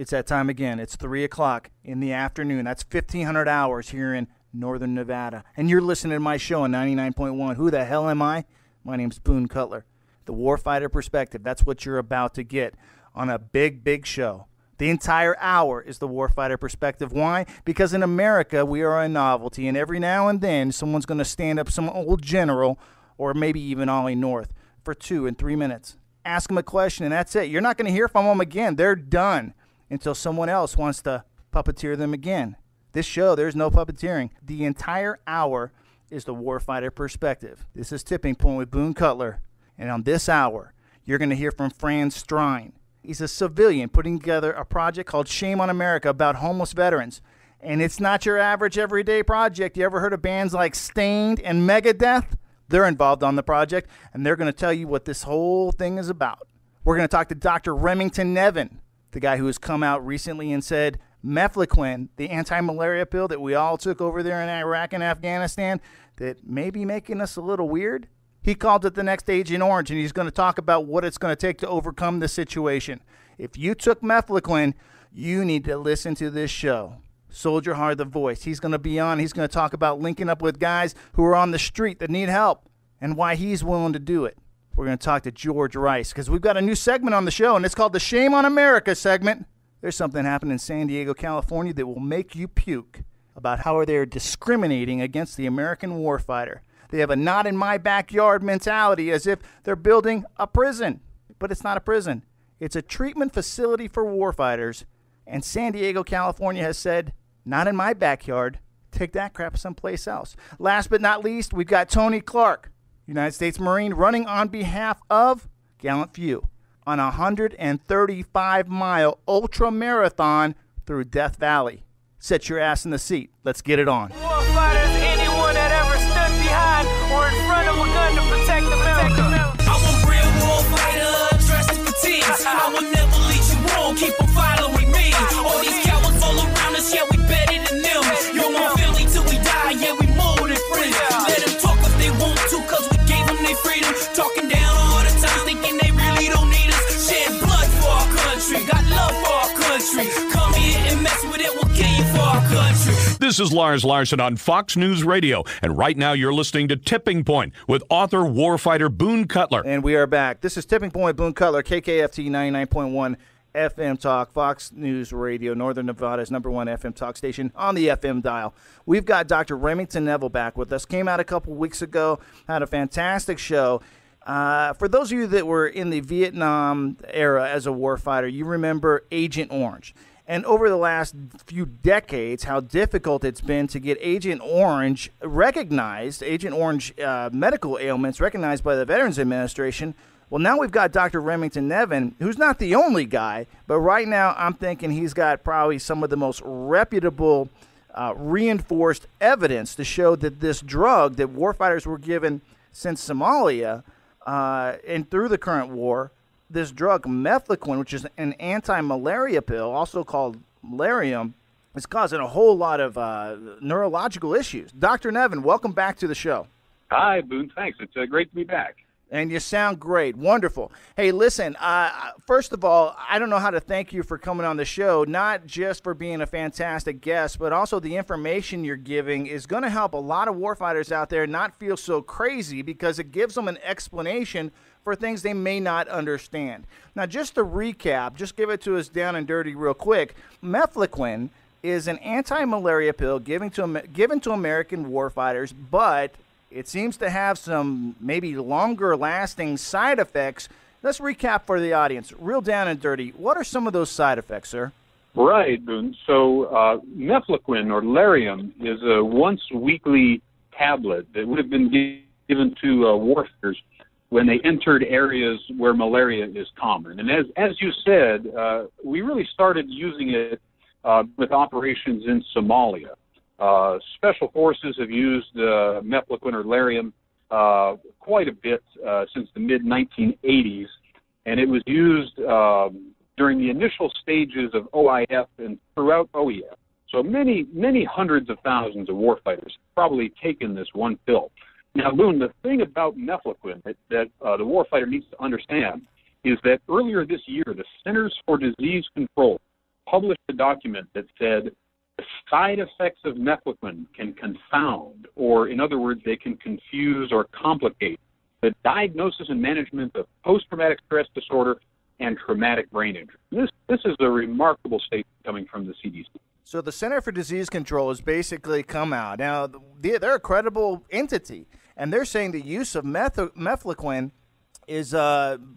It's that time again. It's 3 o'clock in the afternoon. That's 1,500 hours here in Northern Nevada. And you're listening to my show on 99.1. Who the hell am I? My name's Boone Cutler. The Warfighter Perspective. That's what you're about to get on a big, big show. The entire hour is the Warfighter Perspective. Why? Because in America, we are a novelty, and every now and then, someone's going to stand up, some old general, or maybe even Ollie North, for 2 and 3 minutes. Ask them a question, and that's it. You're not going to hear from them again. They're done until someone else wants to puppeteer them again. This show, there's no puppeteering. The entire hour is the Warfighter Perspective. This is Tipping Point with Boone Cutler, and on this hour, you're going to hear from Fran Strine. He's a civilian putting together a project called Shame on America about homeless veterans. And it's not your average everyday project. You ever heard of bands like Stained and Megadeth? They're involved on the project, and they're going to tell you what this whole thing is about. We're going to talk to Dr. Remington Nevin, the guy who has come out recently and said mefloquine, the anti-malaria pill that we all took over there in Iraq and Afghanistan, that may be making us a little weird. He called it the next Agent Orange, and he's going to talk about what it's going to take to overcome the situation. If you took mefloquine, you need to listen to this show. Soldier Hard, the voice. He's going to be on. He's going to talk about linking up with guys who are on the street that need help and why he's willing to do it. We're going to talk to George Rice because we've got a new segment on the show, and it's called the Shame on America segment. There's something happening in San Diego, California that will make you puke about how they're discriminating against the American warfighter. They have a not in my backyard mentality as if they're building a prison. But it's not a prison. It's a treatment facility for warfighters. And San Diego, California has said, not in my backyard. Take that crap someplace else. Last but not least, we've got Tony Clark, United States Marine, running on behalf of Gallant Few on a 135-mile ultramarathon through Death Valley. Set your ass in the seat. Let's get it on. Warfighters, anyone that ever stood behind or in front of a gun to protect America. I'm a real warfighter, dressed in fatigues. I will never lead you wrong, keep on following me. All these cowards all around us, yeah, we better than them. You're my family till we die, yeah, we more than friends. Let them talk if they want to, cause we gave them their freedom. Talking down all the time, thinking they really don't need us. Shed blood for our country, got love for our country. Come here and mess with it, we'll kill you for our country. This is Lars Larson on Fox News Radio, and right now you're listening to Tipping Point with author warfighter Boone Cutler. And we are back. This is Tipping Point, Boone Cutler, KKFT 99.1 FM Talk, Fox News Radio, Northern Nevada's #1 FM talk station on the FM dial. We've got Dr. Remington Nevin back with us. Came out a couple weeks ago, had a fantastic show. For those of you that were in the Vietnam era as a warfighter, you remember Agent Orange. And over the last few decades, how difficult it's been to get Agent Orange recognized, Agent Orange medical ailments recognized by the Veterans Administration. Well, now we've got Dr. Remington Nevin, who's not the only guy, but right now I'm thinking he's got probably some of the most reputable, reinforced evidence to show that this drug that warfighters were given since Somalia and through the current war, this drug mefloquine, which is an anti-malaria pill, also called Lariam, is causing a whole lot of neurological issues. Dr. Nevin, welcome back to the show. Hi, Boone. Thanks. It's great to be back. And you sound great. Wonderful. Hey, listen, first of all, I don't know how to thank you for coming on the show, not just for being a fantastic guest, but also the information you're giving is going to help a lot of warfighters out there not feel so crazy because it gives them an explanation for things they may not understand. Now, just to recap, just give it to us down and dirty real quick. Mefloquine is an anti-malaria pill given to American warfighters, but it seems to have some maybe longer-lasting side effects. Let's recap for the audience, real down and dirty. What are some of those side effects, sir? Right, Boone. So mefloquine, or Lariam, is a once-weekly tablet that would have been given to warfighters when they entered areas where malaria is common. And as you said, we really started using it with operations in Somalia. Special forces have used mefloquine or Lariam quite a bit since the mid-1980s, and it was used during the initial stages of OIF and throughout OEF. So many hundreds of thousands of warfighters have probably taken this one pill. Now, Boone, the thing about mefloquine that the warfighter needs to understand is that earlier this year, the Centers for Disease Control published a document that said the side effects of mefloquine can confound, or in other words, they can confuse or complicate the diagnosis and management of post-traumatic stress disorder and traumatic brain injury. This is a remarkable statement coming from the CDC. So the Center for Disease Control has basically come out. Now, they're a credible entity, and they're saying the use of mefloquine is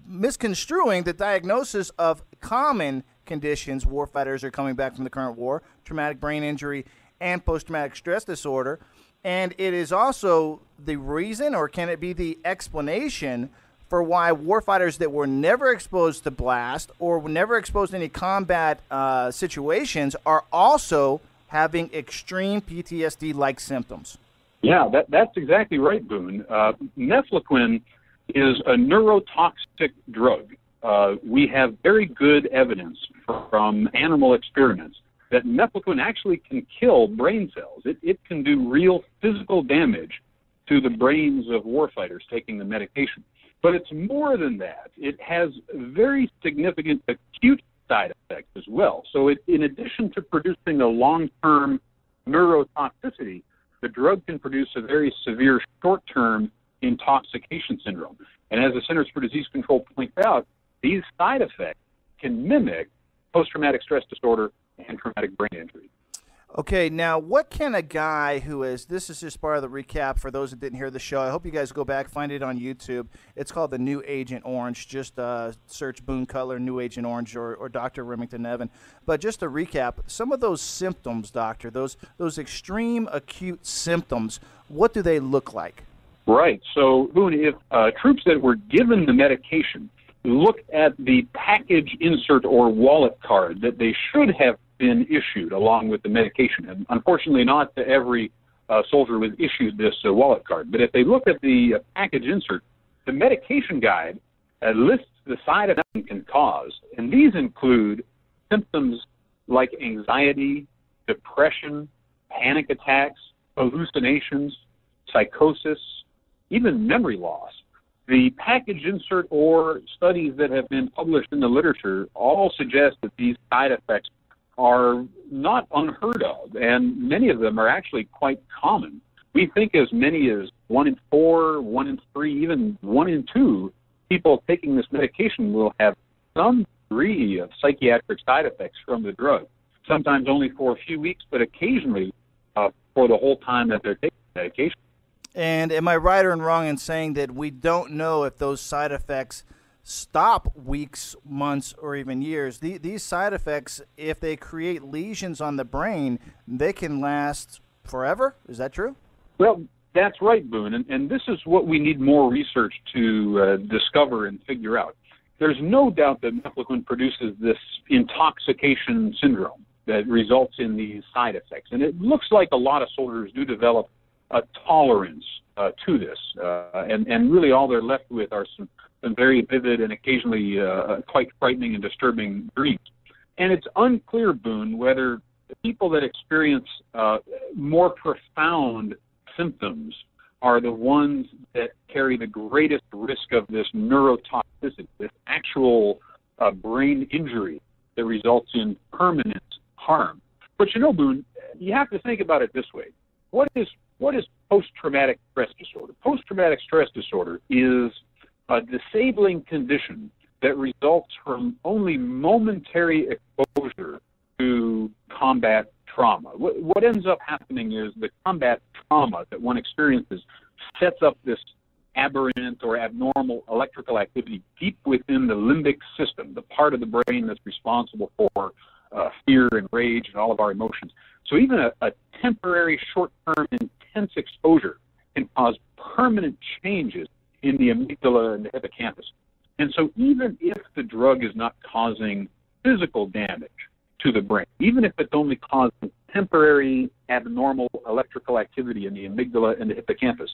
misconstruing the diagnosis of common conditions warfighters are coming back from the current war, traumatic brain injury and post-traumatic stress disorder. And it is also the reason, or can it be the explanation, for why warfighters that were never exposed to blast or were never exposed to any combat situations are also having extreme PTSD-like symptoms. Yeah, that's exactly right, Boone. Mefloquine is a neurotoxic drug. We have very good evidence from animal experiments that mefloquine actually can kill brain cells. It can do real physical damage to the brains of warfighters taking the medication. But it's more than that. It has very significant acute side effects as well. So in addition to producing a long-term neurotoxicity, the drug can produce a very severe short-term intoxication syndrome. And as the Centers for Disease Control points out, these side effects can mimic post-traumatic stress disorder and traumatic brain injury. Okay, now what can a guy who is, this is just part of the recap for those that didn't hear the show. I hope you guys go back, find it on YouTube. It's called The New Agent Orange. Just search Boone CUTLER, New Agent Orange, or Dr. Remington Nevin. But just to recap, some of those symptoms, doctor, those extreme acute symptoms, what do they look like? Right. So, Boone, if troops that were given the medication look at the package insert or wallet card that they should have been issued along with the medication, and unfortunately not to every soldier was issued this wallet card, but if they look at the package insert, the medication guide lists the side effects it can cause, and these include symptoms like anxiety, depression, panic attacks, hallucinations, psychosis, even memory loss. The package insert or studies that have been published in the literature all suggest that these side effects are not unheard of, and many of them are actually quite common. We think as many as 1 in 4, 1 in 3, even 1 in 2 people taking this medication will have some degree of psychiatric side effects from the drug, sometimes only for a few weeks, but occasionally for the whole time that they're taking the medication. And am I right or wrong in saying that we don't know if those side effects stop weeks, months, or even years? These side effects, if they create lesions on the brain, they can last forever? Is that true? Well, that's right, Boone, and this is what we need more research to discover and figure out. There's no doubt that mefloquine produces this intoxication syndrome that results in these side effects, and it looks like a lot of soldiers do develop a tolerance to this, and really all they're left with are some very vivid and occasionally quite frightening and disturbing dreams. And it's unclear, Boone, whether the people that experience more profound symptoms are the ones that carry the greatest risk of this neurotoxicity, this actual brain injury that results in permanent harm. But you know, Boone, you have to think about it this way. What is post-traumatic stress disorder? Post-traumatic stress disorder is a disabling condition that results from only momentary exposure to combat trauma. What ends up happening is the combat trauma that one experiences sets up this aberrant or abnormal electrical activity deep within the limbic system, the part of the brain that's responsible for fear and rage and all of our emotions. So even a temporary, short-term, intense exposure can cause permanent changes in the amygdala and the hippocampus. And so even if the drug is not causing physical damage to the brain, even if it's only causing temporary abnormal electrical activity in the amygdala and the hippocampus,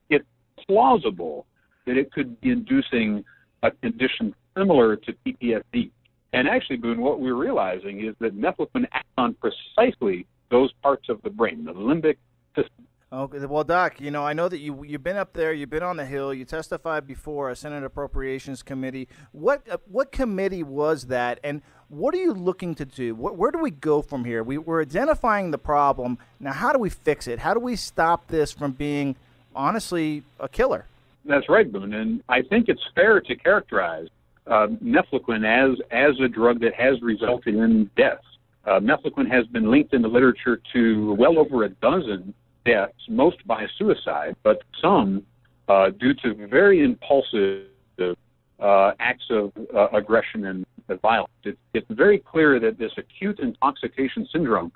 it's plausible that it could be inducing a condition similar to PTSD. And actually, Boone, what we're realizing is that mefloquine acts on precisely those parts of the brain, the limbic system. Okay, well, Doc, I know that you've been up there, you've been on the Hill, you testified before a Senate Appropriations Committee. What committee was that, and what are you looking to do? Where do we go from here? We're identifying the problem. Now, how do we fix it? How do we stop this from being, honestly, a killer? That's right, Boone, and I think it's fair to characterize mefloquine as a drug that has resulted in deaths. Mefloquine has been linked in the literature to well over a dozen deaths, most by suicide, but some due to very impulsive acts of aggression and violence. It's very clear that this acute intoxication syndrome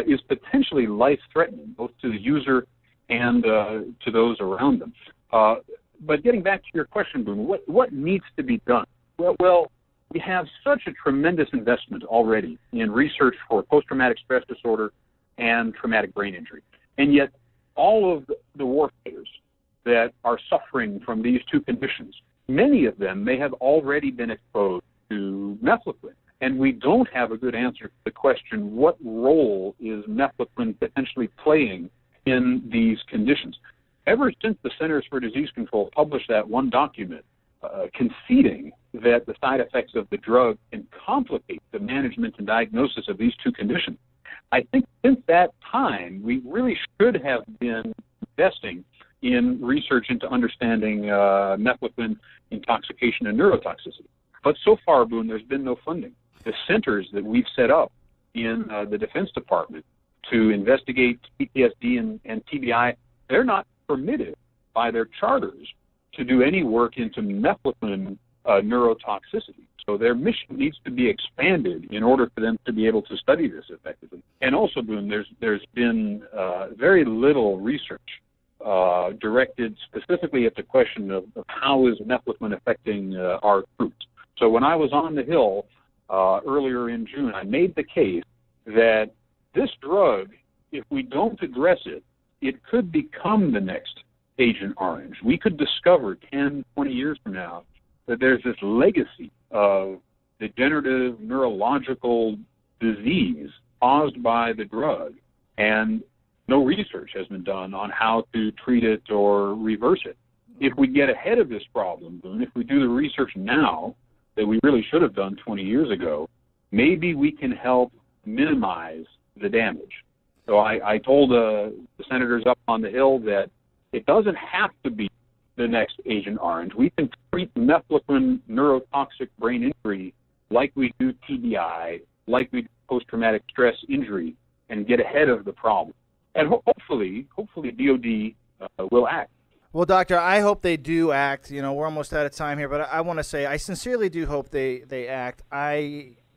is potentially life-threatening, both to the user and to those around them. But getting back to your question, Boone, what needs to be done? Well, we have such a tremendous investment already in research for post-traumatic stress disorder and traumatic brain injury. And yet, all of the warfighters that are suffering from these two conditions, many of them may have already been exposed to mefloquine. And we don't have a good answer to the question, what role is mefloquine potentially playing in these conditions? Ever since the Centers for Disease Control published that one document conceding that the side effects of the drug can complicate the management and diagnosis of these two conditions, I think since that time, we really should have been investing in research into understanding mefloquine intoxication and neurotoxicity. But so far, Boone, there's been no funding. The centers that we've set up in the Defense Department to investigate PTSD and TBI, they're not permitted by their charters to do any work into mefloquine neurotoxicity. So their mission needs to be expanded in order for them to be able to study this effectively. And also, Boone, there's been very little research directed specifically at the question of how is mefloquine affecting our troops. So when I was on the Hill earlier in June, I made the case that this drug, if we don't address it, it could become the next Agent Orange. We could discover 10, 20 years from now that there's this legacy of degenerative neurological disease caused by the drug, and no research has been done on how to treat it or reverse it. If we get ahead of this problem, Boone, if we do the research now that we really should have done 20 years ago, maybe we can help minimize the damage. So I told the senators up on the Hill that it doesn't have to be the next Agent Orange. We can treat mefloquine neurotoxic brain injury like we do TBI, like we do post-traumatic stress injury, and get ahead of the problem. And hopefully DOD will act. Well, Doctor, I hope they do act. We're almost out of time here, but I want to say I sincerely do hope they act.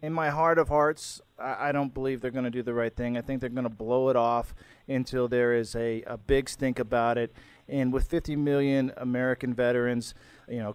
In my heart of hearts, I don't believe they're going to do the right thing. I think they're going to blow it off until there is a big stink about it. And with 50 million American veterans,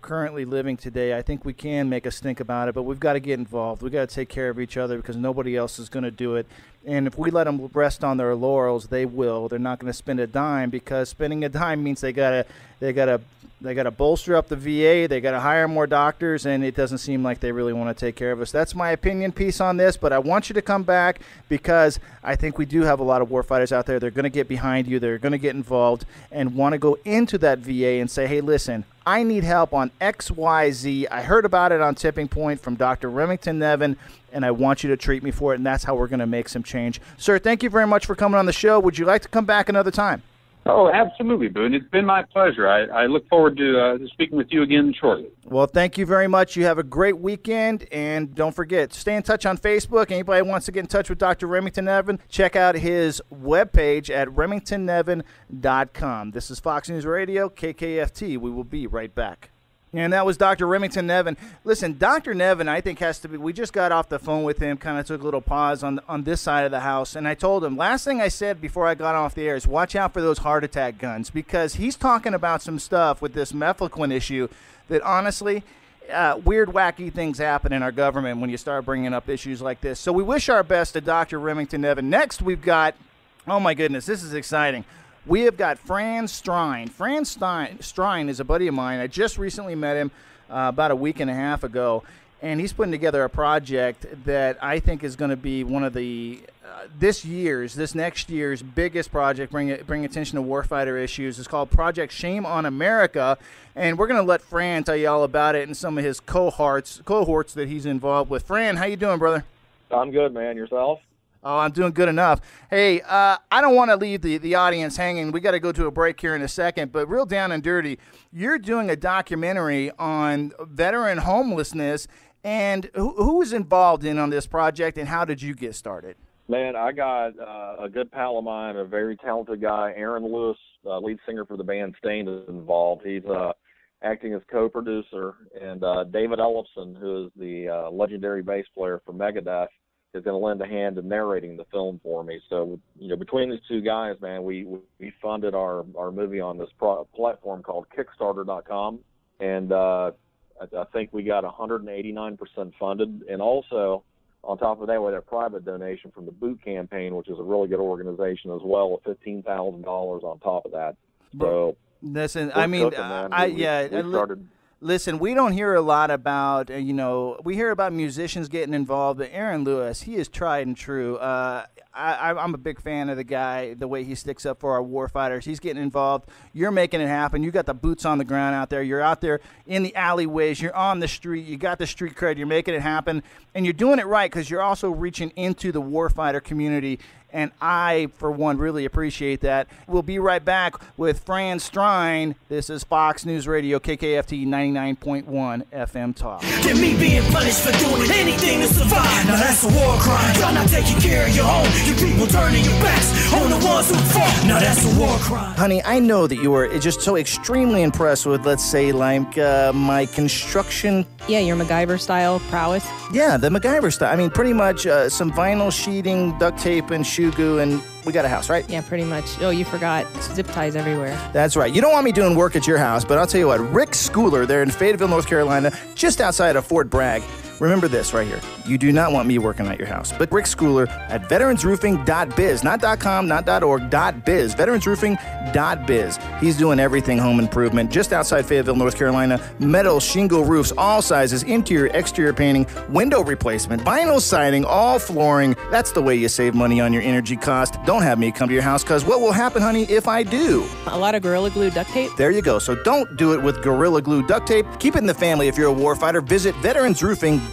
currently living today, I think we can make a stink about it, but we've got to get involved. We've got to take care of each other because nobody else is going to do it. And if we let them rest on their laurels, they will. They're not going to spend a dime, because spending a dime means they got to bolster up the VA, they got to hire more doctors, and it doesn't seem like they really want to take care of us. That's my opinion piece on this, but I want you to come back because I think we do have a lot of warfighters out there. They're going to get behind you. They're going to get involved and want to go into that VA and say, hey, listen, I need help on XYZ. I heard about it on Tipping Point from Dr. Remington Nevin, and I want you to treat me for it, and that's how we're going to make some change. Sir, thank you very much for coming on the show. Would you like to come back another time? Oh, absolutely, Boone. It's been my pleasure. I look forward to speaking with you again shortly. Well, thank you very much. You have a great weekend, and don't forget, stay in touch on Facebook. Anybody who wants to get in touch with Dr. Remington Nevin, check out his webpage at remingtonnevin.com. This is Fox News Radio, KKFT. We will be right back. And that was Dr. Remington Nevin. Listen, Dr. Nevin, I think, has to be – we just got off the phone with him, kind of took a little pause on this side of the house, and I told him, last thing I said before I got off the air is watch out for those heart attack guns, because he's talking about some stuff with this mefloquine issue that, honestly, weird, wacky things happen in our government when you start bringing up issues like this. So we wish our best to Dr. Remington Nevin. Next, we've got – oh, my goodness, this is exciting – we have got Fran Strine. Fran Strine is a buddy of mine. I just recently met him about a week and a half ago, and he's putting together a project that I think is going to be one of the this next year's biggest project, bring attention to warfighter issues, is called Project Shame on America, and we're going to let Fran tell you all about it and some of his cohorts that he's involved with. Fran, how you doing, brother? I'm good, man. Yourself? Oh, I'm doing good enough. Hey, I don't want to leave the audience hanging. We got to go to a break here in a second, but real down and dirty, you're doing a documentary on veteran homelessness, and who was involved on this project, and how did you get started? Man, I got a good pal of mine, a very talented guy, Aaron Lewis, lead singer for the band Stained, is involved. He's acting as co-producer, and David Ellefson, who is the legendary bass player for Megadeth, is going to lend a hand in narrating the film for me. So, between these two guys, man, we funded our movie on this platform called Kickstarter.com, and I think we got 189% funded. And also, on top of that, we had a private donation from the Boot Campaign, which is a really good organization as well, of $15,000 on top of that. So, listen, I mean, we started. Listen, we don't hear a lot about, we hear about musicians getting involved, but Aaron Lewis, he is tried and true. I'm a big fan of the guy, the way he sticks up for our warfighters. He's getting involved. You're making it happen. You got the boots on the ground out there. You're out there in the alleyways. You're on the street. You got the street cred. You're making it happen. And you're doing it right because you're also reaching into the warfighter community. And I, for one, really appreciate that. We'll be right back with Fran Strine. This is Fox News Radio, KKFT 99.1 FM Talk. Get me being punished for doing anything to survive. Now that's a war crime. Y'all not taking care of your own. You people turning your backs on the ones who fought. Now that's a war crime. Honey, I know that you were just so extremely impressed with, let's say, like my construction. Yeah, your MacGyver-style prowess. Yeah, the MacGyver style. I mean, pretty much some vinyl sheeting, duct tape, and shoe goo, and we got a house, right? Yeah, pretty much. Oh, you forgot. Zip ties everywhere. That's right. You don't want me doing work at your house, but I'll tell you what. Rick Schooler, there in Fayetteville, North Carolina, just outside of Fort Bragg. Remember this right here. You do not want me working at your house. But Rick Schooler at veteransroofing.biz, not .com, not .org, .biz, veteransroofing.biz. He's doing everything home improvement just outside Fayetteville, North Carolina. Metal, shingle roofs, all sizes, interior, exterior painting, window replacement, vinyl siding, all flooring. That's the way you save money on your energy cost. Don't have me come to your house, because what will happen, honey, if I do? A lot of Gorilla Glue duct tape. There you go. So don't do it with Gorilla Glue duct tape. Keep it in the family if you're a warfighter. Visit veteransroofing.biz.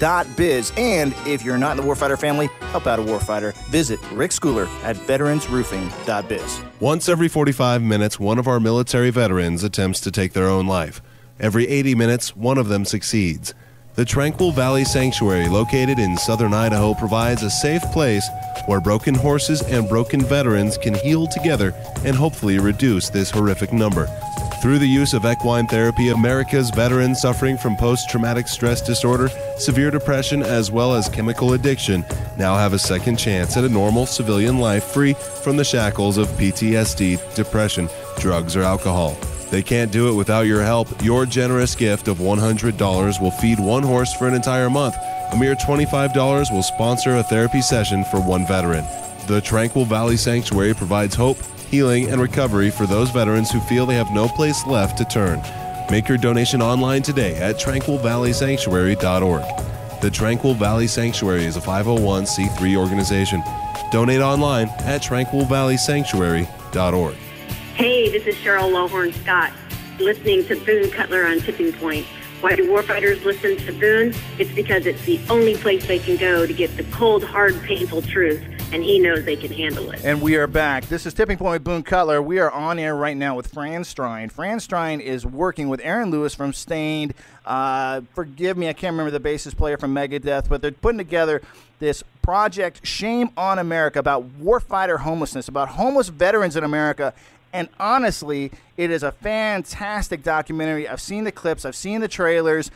And if you're not in the warfighter family, help out a warfighter. Visit Rick Schooler at veteransroofing.biz. Once every 45 minutes, one of our military veterans attempts to take their own life. Every 80 minutes, one of them succeeds. The Tranquil Valley Sanctuary, located in southern Idaho, provides a safe place where broken horses and broken veterans can heal together and hopefully reduce this horrific number. Through the use of equine therapy, America's veterans suffering from post-traumatic stress disorder, severe depression, as well as chemical addiction now have a second chance at a normal civilian life free from the shackles of PTSD, depression, drugs, or alcohol. They can't do it without your help. Your generous gift of $100 will feed one horse for an entire month. A mere $25 will sponsor a therapy session for one veteran. The Tranquil Valley Sanctuary provides hope, healing, and recovery for those veterans who feel they have no place left to turn. Make your donation online today at tranquilvalleysanctuary.org. The Tranquil Valley Sanctuary is a 501c3 organization. Donate online at tranquilvalleysanctuary.org. Hey, this is Cheryl Lawhorn Scott, listening to Boone Cutler on Tipping Point. Why do warfighters listen to Boone? It's because it's the only place they can go to get the cold, hard, painful truth, and he knows they can handle it. And we are back. This is Tipping Point with Boone Cutler. We are on air right now with Fran Strine. Fran Strine is working with Aaron Lewis from Stained. Forgive me, I can't remember the bassist player from Megadeth, but they're putting together this project, Shame on America, about warfighter homelessness, about homeless veterans in America. And honestly, it is a fantastic documentary. I've seen the clips. I've seen the trailers.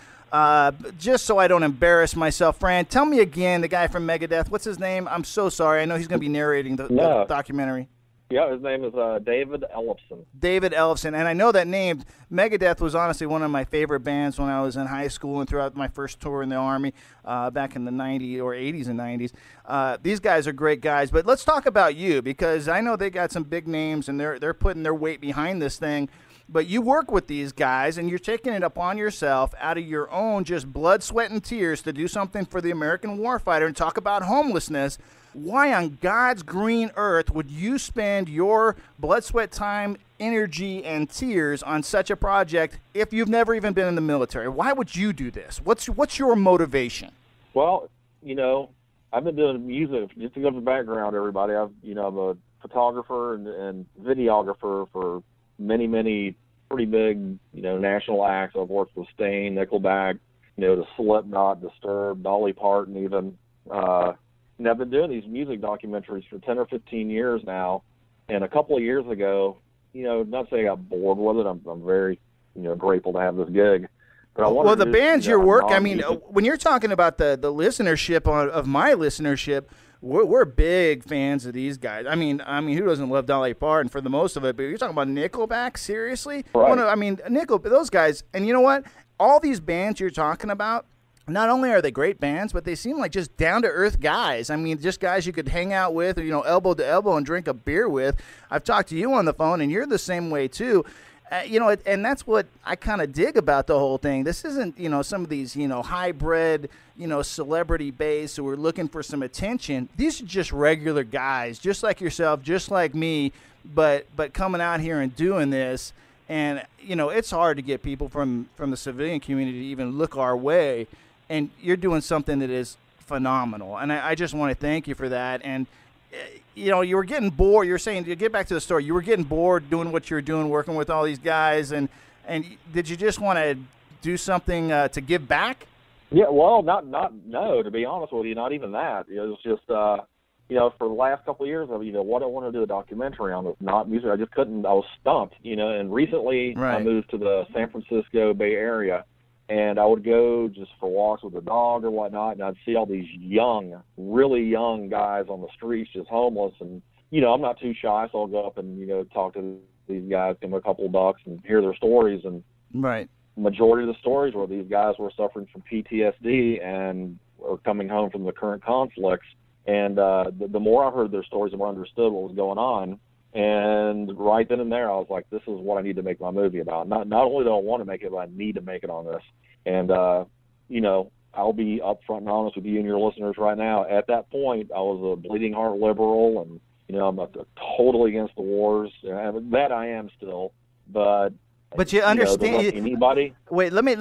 Just so I don't embarrass myself, Fran, tell me again, the guy from Megadeth, what's his name? I'm so sorry. I know he's going to be narrating the documentary. Yeah, his name is David Ellefson. David Ellefson. And I know that name. Megadeth was honestly one of my favorite bands when I was in high school and throughout my first tour in the Army back in the 90s or 80s and 90s. These guys are great guys. But let's talk about you, because I know they got some big names and they're putting their weight behind this thing. But you work with these guys, and you're taking it upon yourself out of your own just blood, sweat, and tears to do something for the American warfighter and talk about homelessness. Why on God's green earth would you spend your blood, sweat, time, energy, and tears on such a project if you've never even been in the military? Why would you do this? What's your motivation? Well, I've been doing music, just to go to the background, everybody. I'm a photographer and videographer for many, many pretty big, national acts. I've worked with Stain, Nickelback, the Slipknot, Disturbed, Dolly Parton even. And I've been doing these music documentaries for 10 or 15 years now. And a couple of years ago, not saying I got bored with it. I'm very, grateful to have this gig. Well, the bands you work, when you're talking about the listenership of my listenership, we're big fans of these guys. I mean, who doesn't love Dolly Parton for the most of it? But you're talking about Nickelback, seriously? Right. Those guys. And you know what? All these bands you're talking about, not only are they great bands, but they seem like just down-to-earth guys. I mean, just guys you could hang out with, elbow to elbow and drink a beer with. I've talked to you on the phone, and you're the same way, too. And that's what I kind of dig about the whole thing. This isn't, some of these, hybrid, celebrity base who are looking for some attention. These are just regular guys, just like yourself, just like me, but coming out here and doing this. And, it's hard to get people from the civilian community to even look our way. And you're doing something that is phenomenal. And I just want to thank you for that. And, you were getting bored. You're saying, to get back to the story, you were getting bored doing what you're doing, working with all these guys. And did you just want to do something to give back? Yeah, well, no, to be honest with you, not even that. It was just, for the last couple of years, what I want to do a documentary on was not music. I just couldn't. I was stumped, and recently I moved to the San Francisco Bay Area. And I would go just for walks with the dog or whatnot, and I'd see all these young, really young guys on the streets just homeless. And, I'm not too shy, so I'll go up and, talk to these guys, give them a couple of bucks and hear their stories. And majority of the stories were these guys were suffering from PTSD and were coming home from the current conflicts. And the more I heard their stories, the more I understood what was going on. And right then and there, I was like, this is what I need to make my movie about. Not only do I want to make it, but I need to make it on this. And, I'll be upfront and honest with you and your listeners right now. At that point, I was a bleeding heart liberal, and, I'm totally against the wars. That I am still. But you understand anybody. Wait, let me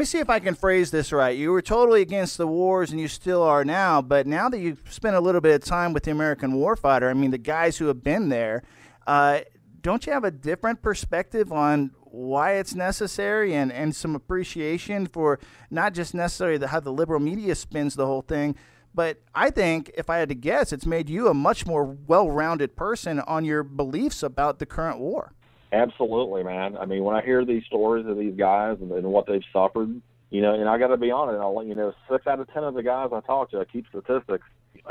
see if I can phrase this right. You were totally against the wars, and you still are now. But now that you've spent a little bit of time with the American Warfighter, the guys who have been there, don't you have a different perspective on why it's necessary and some appreciation for not just necessarily how the liberal media spins the whole thing, but I think, if I had to guess, it's made you a much more well-rounded person on your beliefs about the current war. Absolutely, man. When I hear these stories of these guys and what they've suffered, and I got to be honest, I'll let you know, 6 out of 10 of the guys I talk to, I keep statistics,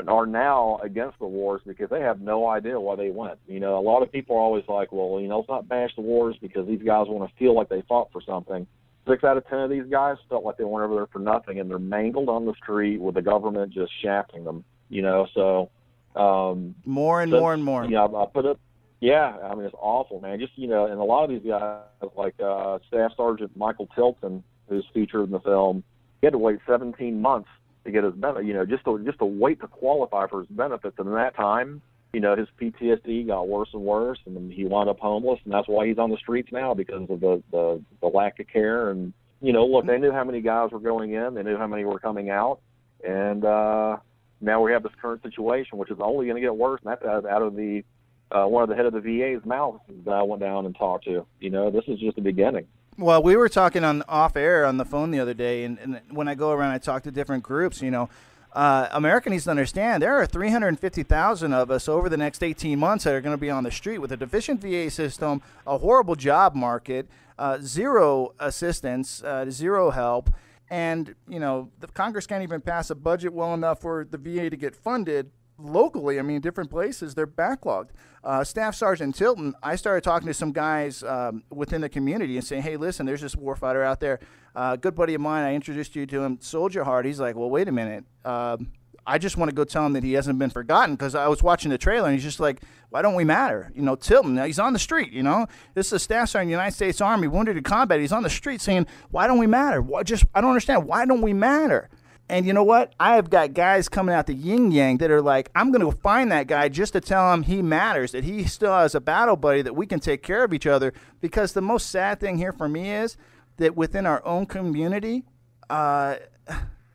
are now against the wars because they have no idea why they went. A lot of people are always like, well, let's not bash the wars because these guys want to feel like they fought for something. 6 out of 10 of these guys felt like they weren't over there for nothing, and they're mangled on the street with the government just shafting them, so. More and more and more. I put it. Yeah, it's awful, man. Just, and a lot of these guys, like Staff Sergeant Michael Tilton, who's featured in the film, he had to wait 17 months to get his benefit, just to wait to qualify for his benefits. And in that time, his PTSD got worse and worse, and then he wound up homeless, and that's why he's on the streets now, because of the lack of care. And, look, they knew how many guys were going in, they knew how many were coming out, and now we have this current situation, which is only going to get worse, and that's out of the one of the head of the VA's mouth that I went down and talked to. This is just the beginning. Well, we were talking off air on the phone the other day, and when I go around, I talk to different groups. America needs to understand there are 350,000 of us over the next 18 months that are going to be on the street with a deficient VA system, a horrible job market, zero assistance, zero help, and the Congress can't even pass a budget well enough for the VA to get funded. Locally, different places, they're backlogged. Staff Sergeant Tilton, I started talking to some guys within the community and saying, hey, listen, there's this warfighter out there. Good buddy of mine, I introduced you to him, Soldier Heart. He's like, well, wait a minute. I just want to go tell him that he hasn't been forgotten, because I was watching the trailer, and he's just like, why don't we matter? Tilton, he's on the street, This is a Staff Sergeant, United States Army, wounded in combat. He's on the street saying, why don't we matter? I don't understand. Why don't we matter? And you know what? I have got guys coming out the yin-yang that are like, I'm going to find that guy just to tell him he matters, that he still has a battle buddy, that we can take care of each other. Because the most sad thing here for me is that within our own community,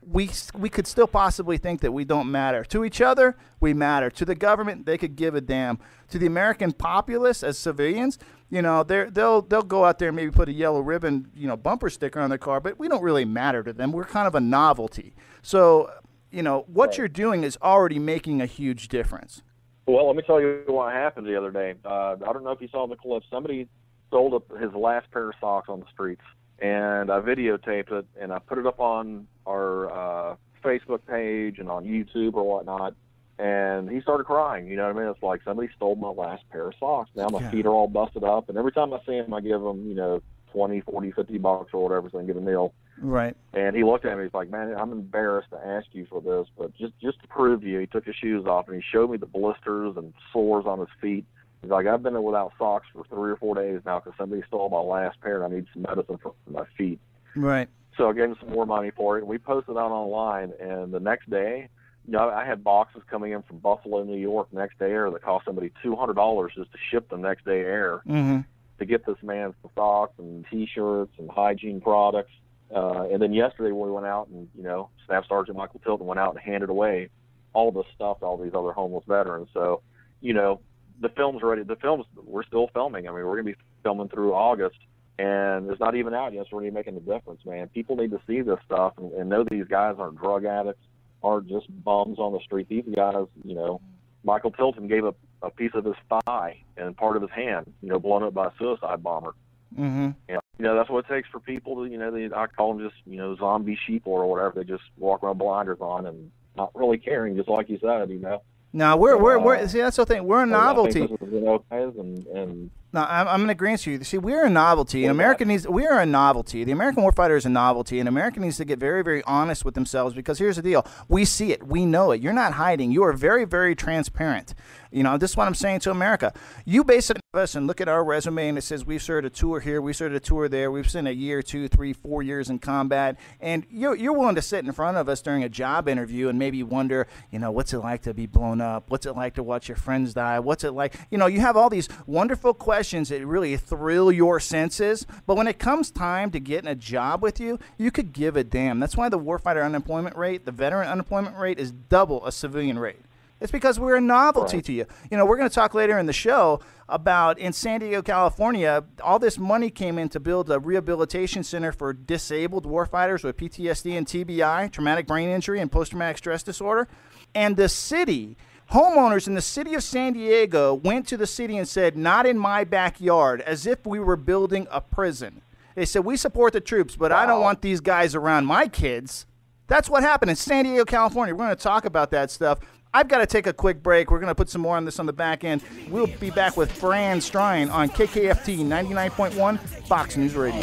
we could still possibly think that we don't matter. To each other, we matter. To the government, they could give a damn. To the American populace as civilians, you know, they'll go out there and maybe put a yellow ribbon, you know, bumper sticker on their car, but we don't really matter to them. We're kind of a novelty. So, you know, what you're doing is already making a huge difference. Well, let me tell you what happened the other day. I don't know if you saw the clip. Somebody sold his last pair of socks on the streets, and I videotaped it, and I put it up on our Facebook page and on YouTube or whatnot. And he started crying, you know what I mean? It's like somebody stole my last pair of socks. Now my feet are all busted up, and every time I see him, I give him, you know, $20, $40, $50 or whatever, so I can get a meal. Right. And he looked at me, he's like, man, I'm embarrassed to ask you for this, but just to prove to you, he took his shoes off, and he showed me the blisters and sores on his feet. He's like, I've been without socks for 3 or 4 days now because somebody stole my last pair, and I need some medicine for my feet. Right. So I gave him some more money for it, and we posted out online, and the next day, you know, I had boxes coming in from Buffalo, New York, next day air that cost somebody $200 just to ship them next day air to get this man some socks and T-shirts and hygiene products. And then yesterday we went out and, you know, Staff Sergeant Michael Tilton went out and handed away all this stuff to all these other homeless veterans. So, you know, the film's ready. The film's, we're still filming. I mean, we're going to be filming through August, and it's not even out yet, so we're already making a difference, man. People need to see this stuff and know these guys aren't drug addicts, aren't just bums on the street. These guys, you know, Michael Tilton gave up a piece of his thigh and part of his hand, you know, blown up by a suicide bomber. Mm-hmm. You know, that's what it takes for people to, you know, I call them just, you know, zombie sheep or whatever. They just walk around blinders on and not really caring, just like you said, you know. No, we're see, that's the thing. We're a novelty. I think this is, you know, and No, I'm in agreement with you. See, we're a novelty. And we are a novelty. The American Warfighter is a novelty, and America needs to get very, very honest with themselves, because here's the deal. We see it. We know it. You're not hiding. You are very, very transparent. You know, this is what I'm saying to America. You basically listen, look at our resume, and it says we've served a tour here, we served a tour there, we've spent 1 year, 2, 3, 4 years in combat, and you're willing to sit in front of us during a job interview and maybe wonder, you know, what's it like to be blown up? What's it like to watch your friends die? What's it like? You know, you have all these wonderful questions that really thrill your senses, but when it comes time to getting a job with you, you could give a damn. That's why the warfighter unemployment rate, the veteran unemployment rate is double a civilian rate. It's because we're a novelty to you. You know, we're going to talk later in the show about in San Diego, California, all this money came in to build a rehabilitation center for disabled warfighters with PTSD and TBI, traumatic brain injury and post-traumatic stress disorder. And the city, homeowners in the city of San Diego went to the city and said, not in my backyard, as if we were building a prison. They said, we support the troops, but I don't want these guys around my kids. That's what happened in San Diego, California. We're going to talk about that stuff. I've got to take a quick break. We're going to put some more on this on the back end. We'll be back with Fran Strine on KKFT 99.1 Fox News Radio.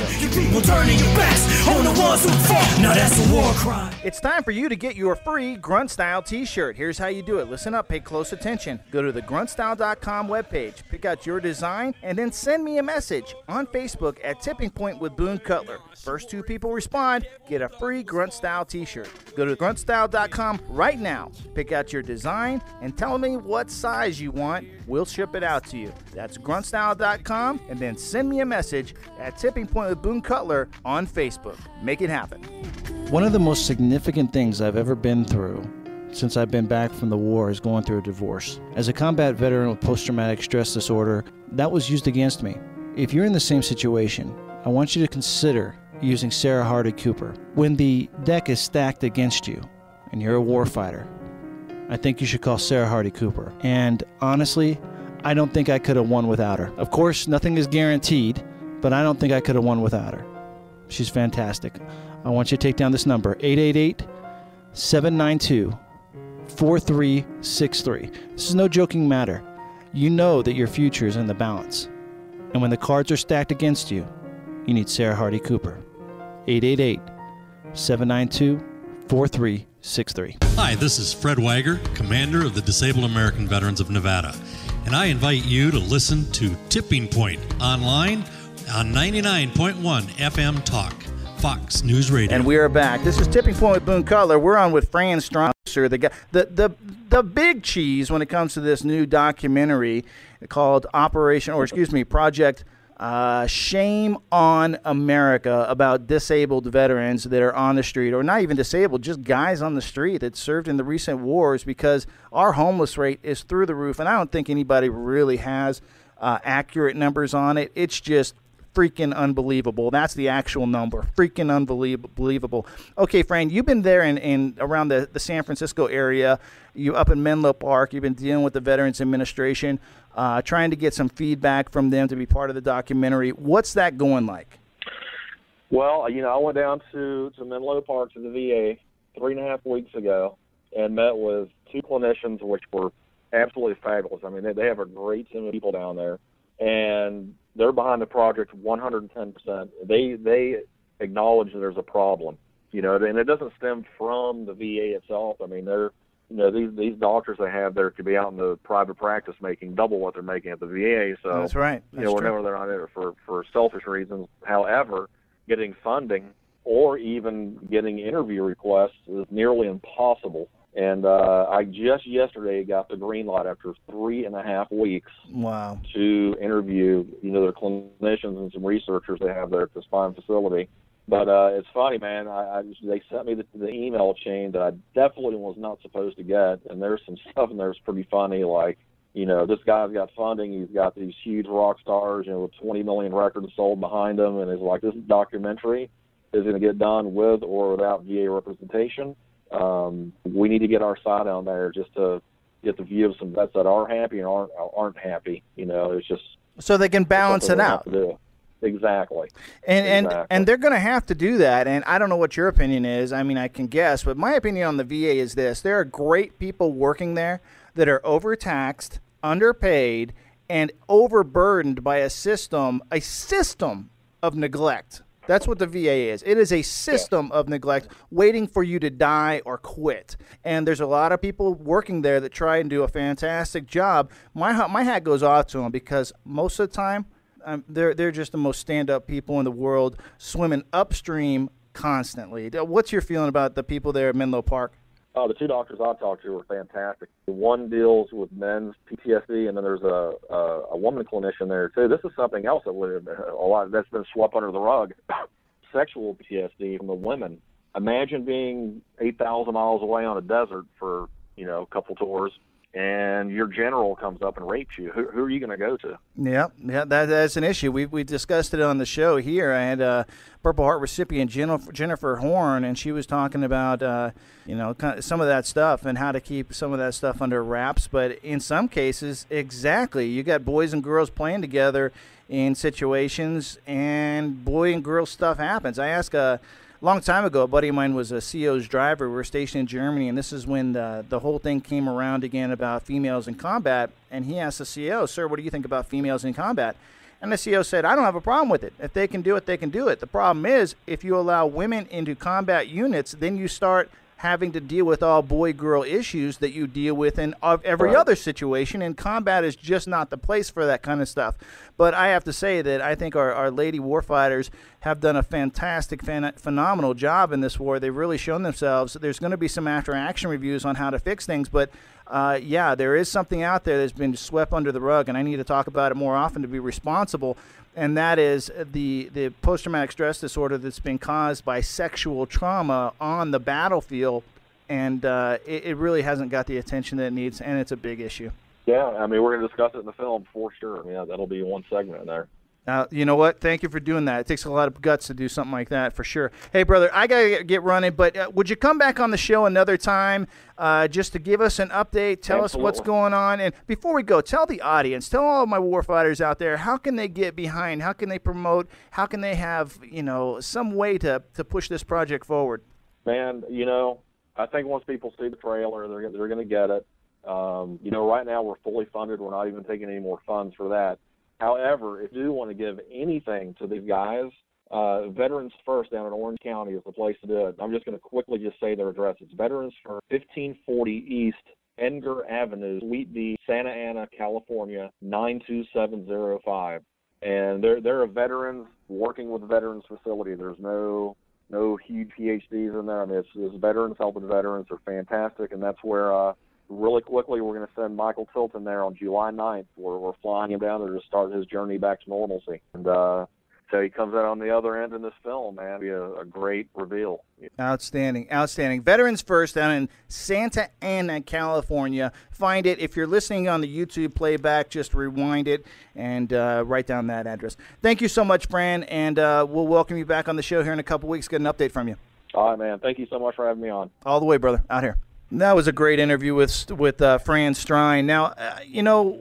It's time for you to get your free Grunt Style t-shirt. Here's how you do it. Listen up. Pay close attention. Go to the gruntstyle.com webpage. Pick out your design and then send me a message on Facebook at Tipping Point with Boone CUTLER. First 2 people respond, get a free Grunt Style t-shirt. Go to gruntstyle.com right now. Pick out your design and tell me what size you want. We'll ship it out to you. That's gruntstyle.com, and then send me a message at Tipping Point with Boone CUTLER on Facebook. Make it happen. One of the most significant things I've ever been through since I've been back from the war is going through a divorce. As a combat veteran with post-traumatic stress disorder, that was used against me. If you're in the same situation, I want you to consider using Sarah Hardy Cooper. When the deck is stacked against you and you're a warfighter, I think you should call Sarah Hardy Cooper. And honestly, I don't think I could have won without her. Of course, nothing is guaranteed, but I don't think I could have won without her. She's fantastic. I want you to take down this number, 888-792-4363. This is no joking matter. You know that your future is in the balance. And when the cards are stacked against you, you need Sarah Hardy Cooper. 888-792-4363. Hi, this is Fred Wager, Commander of the Disabled American Veterans of Nevada, and I invite you to listen to Tipping Point online on 99.1 FM Talk. Fox News Radio. And we are back. This is Tipping Point with Boone Cutler. We're on with Fran Strine, the guy, the big cheese when it comes to this new documentary called Project Shame on America, about disabled veterans that are on the street, or not even disabled, just guys on the street that served in the recent wars, because our homeless rate is through the roof, and I don't think anybody really has accurate numbers on it. It's just freaking unbelievable. That's the actual number. Freaking unbelievable. Okay, Fran, you've been there in around the San Francisco area. You up in Menlo Park. You've been dealing with the Veterans Administration, trying to get some feedback from them to be part of the documentary. What's that going like? Well, I went down to Menlo Park to the VA 3.5 weeks ago and met with 2 clinicians, which were absolutely fabulous. I mean, they have a great team of people down there, and they're behind the project 110%. They acknowledge that there's a problem, and it doesn't stem from the VA itself. I mean, these doctors they have there could be out in the private practice making double what they're making at the VA. So that's right. Whenever they're not in it for selfish reasons. However, getting funding or even getting interview requests is nearly impossible. And I just yesterday got the green light after 3.5 weeks. Wow. To interview, their clinicians and some researchers they have there at the spine facility. But it's funny, man. They sent me the email chain that I definitely was not supposed to get, and there's some stuff in there that's pretty funny. Like, this guy's got funding. He's got these huge rock stars, with 20 million records sold behind him, and it's like, this documentary is going to get done with or without VA representation. We need to get our side on there just to get the view of some vets that are happy and aren't happy. It's just so they can balance it out. Exactly. And they're going to have to do that. And I don't know what your opinion is. I mean, I can guess, but my opinion on the VA is this: there are great people working there that are overtaxed, underpaid, and overburdened by a system of neglect. That's what the VA is. It is a system of neglect waiting for you to die or quit. And there's a lot of people working there that try and do a fantastic job. My hat goes off to them, because most of the time they're just the most stand-up people in the world, swimming upstream constantly. What's your feeling about the people there at Menlo Park? Oh, the 2 doctors I talked to were fantastic. One deals with men's PTSD, and then there's a woman clinician there too. This is something else that's been swept under the rug. Sexual PTSD from the women. Imagine being 8,000 miles away on a desert for a couple tours, and your general comes up and rapes you. Who are you going to go to? Yeah, that's an issue. We discussed it on the show here. I had Purple Heart recipient Jennifer Horn, and she was talking about kind of some of that stuff and how to keep some of that stuff under wraps. But in some cases, exactly, you got boys and girls playing together in situations, and boy and girl stuff happens. I asked a long time ago, a buddy of mine was a CO's driver. We were stationed in Germany, and this is when the whole thing came around again about females in combat. And he asked the CO, "Sir, what do you think about females in combat?" And the CO said, "I don't have a problem with it. If they can do it, they can do it. The problem is, if you allow women into combat units, then you start having to deal with all boy-girl issues that you deal with in every other situation, and combat is just not the place for that kind of stuff." But I have to say that I think our lady warfighters have done a fantastic, phenomenal job in this war. They've really shown themselves. There's going to be some after-action reviews on how to fix things, but there is something out there that's been swept under the rug, and I need to talk about it more often to be responsible, and that is the post-traumatic stress disorder that's been caused by sexual trauma on the battlefield, and it really hasn't got the attention that it needs, and it's a big issue. Yeah, I mean, we're going to discuss it in the film for sure. I mean, that'll be one segment in there. You know what? Thank you for doing that. It takes a lot of guts to do something like that, for sure. Hey, brother, I got to get running, but would you come back on the show another time just to give us an update, tell us what's going on? And before we go, tell the audience, tell all of my warfighters out there, how can they get behind, how can they promote, how can they have, some way to push this project forward? Man, I think once people see the trailer, they're going to get it. Right now we're fully funded. We're not even taking any more funds for that. However, if you do want to give anything to these guys, Veterans First down in Orange County is the place to do it. I'm just going to quickly just say their address. It's Veterans First, 1540 East Edgar Avenue, Suite D, Santa Ana, California, 92705. And they're a veterans working with veterans facility. There's no no huge PhDs in there. I mean, it's veterans helping veterans. Are fantastic, and that's where really quickly we're going to send Michael Tilton there on July 9th. We're flying him down there to start his journey back to normalcy. And so he comes out on the other end in this film, man. It'll be a great reveal. Outstanding, outstanding. Veterans First down in Santa Ana, California. Find it. If you're listening on the YouTube playback, just rewind it and write down that address. Thank you so much, Fran, and we'll welcome you back on the show here in a couple weeks. Get an update from you. All right, man. Thank you so much for having me on. All the way, brother. Out here. That was a great interview with Fran Strine. Now,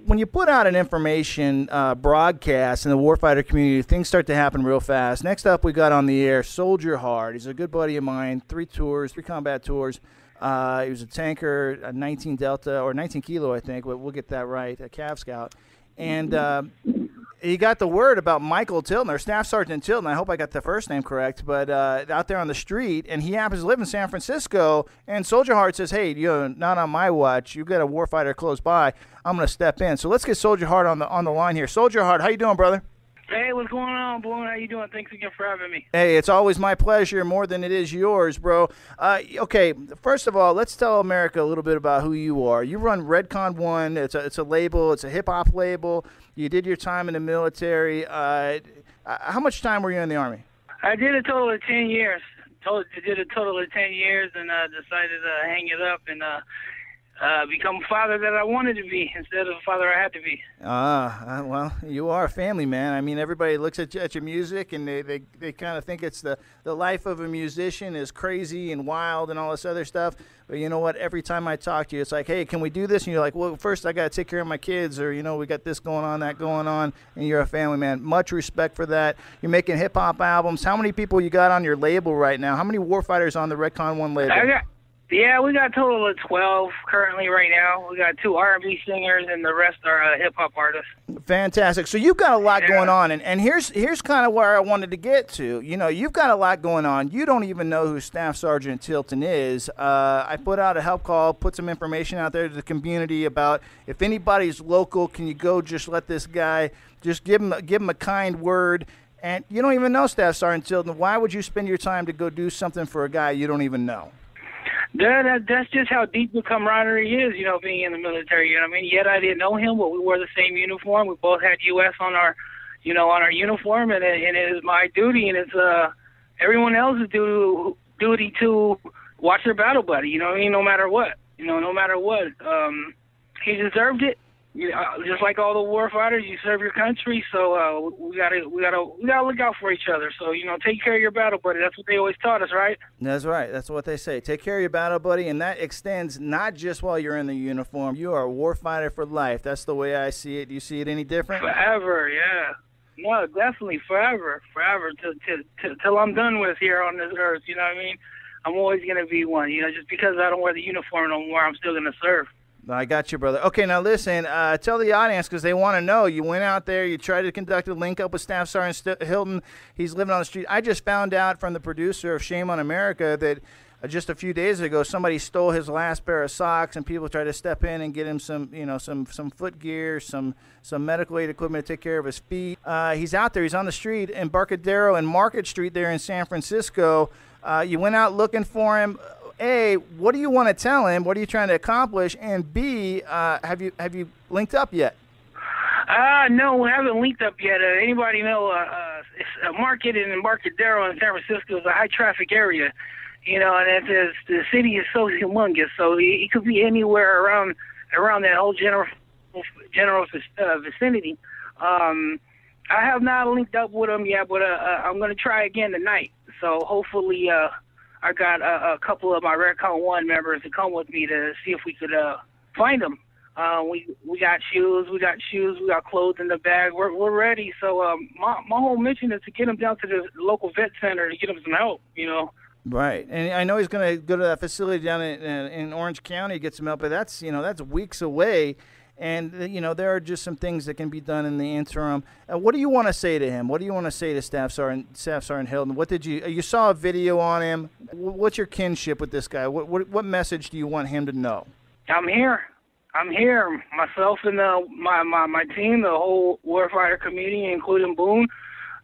when you put out an information broadcast in the warfighter community, things start to happen real fast. Next up, we got on the air Soldier Hard. He's a good buddy of mine. 3 combat tours. He was a tanker, a 19 Delta, or 19 Kilo, I think. We'll get that right, a Cav Scout. And he got the word about Michael Tilton, or Staff Sergeant Tilton. I hope I got the first name correct, but out there on the street, and he happens to live in San Francisco. And Soldier Heart says, "Hey, not on my watch. You got a warfighter close by. I'm going to step in." So let's get Soldier Heart on the line here. Soldier Heart, how you doing, brother? Hey, what's going on, Boone? How you doing? Thanks again for having me. Hey, it's always my pleasure, more than it is yours, bro. Okay, first of all, let's tell America a little bit about who you are. You run Redcon 1. It's a label. It's a hip-hop label. You did your time in the military. How much time were you in the Army? I did a total of 10 years. Did a total of 10 years and decided to hang it up and become a father that I wanted to be instead of a father I had to be. Well, you are a family man. I mean, everybody looks at your music and they kind of think it's the life of a musician is crazy and wild and all this other stuff. But you know what? Every time I talk to you, it's like, hey, can we do this? And you're like, well, first I got to take care of my kids, or, we got this going on, that going on, and you're a family man. Much respect for that. You're making hip-hop albums. How many people you got on your label right now? How many Warfighters on the Redcon 1 label? We got a total of 12 currently right now. We got 2 R&B singers, and the rest are hip-hop artists. Fantastic. So you've got a lot going on, and here's kind of where I wanted to get to. You've got a lot going on. You don't even know who Staff Sergeant Tilton is. I put out a help call, put some information out there to the community about if anybody's local, can you go just let this guy, just give him a kind word. And you don't even know Staff Sergeant Tilton. Why would you spend your time to go do something for a guy you don't even know? That's just how deep the camaraderie is, being in the military. I mean, yet I didn't know him, but we wore the same uniform. We both had U.S. on our uniform, and it is my duty, and it's everyone else's duty to watch their battle buddy. No matter what. No matter what. He deserved it. Just like all the warfighters, you serve your country, so we gotta look out for each other. So take care of your battle buddy. That's what they always taught us, right? That's right. That's what they say. Take care of your battle buddy, and that extends not just while you're in the uniform. You are a warfighter for life. That's the way I see it. Do you see it any different? Forever, yeah. No, definitely forever, till I'm done with here on this earth. You know what I mean? I'm always gonna be one. Just because I don't wear the uniform no more, I'm still gonna serve. I got you, brother. Okay, now listen, tell the audience, because they want to know. You went out there, you tried to conduct a link-up with Staff Sergeant Hilton. He's living on the street. I just found out from the producer of Shame on America that just a few days ago somebody stole his last pair of socks, and people tried to step in and get him some foot gear, some medical aid equipment to take care of his feet. He's out there. He's on the street in Embarcadero and Market Street there in San Francisco. You went out looking for him. A, what do you want to tell him? What are you trying to accomplish? And B, have you linked up yet? No, we haven't linked up yet. Anybody know it's a market in Embarcadero in San Francisco is a high traffic area, and the city is so humongous, so it could be anywhere around that whole general vicinity. I have not linked up with him yet, but I'm going to try again tonight. So hopefully, I got a couple of my Redcon 1 members to come with me to see if we could find them. We got shoes, we got clothes in the bag. We're ready. So my whole mission is to get them down to the local vet center to get them some help. Right, and I know he's going to go to that facility down in Orange County to get some help, but that's weeks away. And, there are just some things that can be done in the interim. What do you want to say to him? What do you want to say to Staff Sergeant Hilton? What did you saw a video on him. What's your kinship with this guy? What message do you want him to know? I'm here. Myself and my team, the whole Warfighter community, including Boone,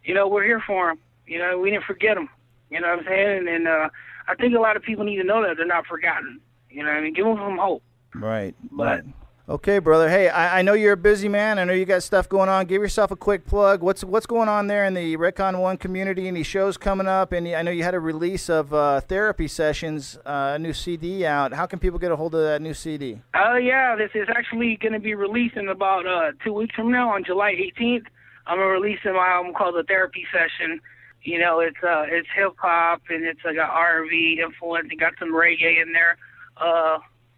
we're here for him. We didn't forget him. You know what I'm saying? And I think a lot of people need to know that they're not forgotten. You know what I mean? Give them some hope. Right. But okay, brother. Hey, I know you're a busy man. I know you got stuff going on. Give yourself a quick plug. What's going on there in the Recon One community? Any shows coming up? And I know you had a release of therapy sessions, a new CD out. How can people get a hold of that new CD? Yeah, this is actually going to be released in about 2 weeks from now on July 18th. I'm going to release my album called The Therapy Session. You know, it's hip hop and it's got R&B influence and got some reggae in there.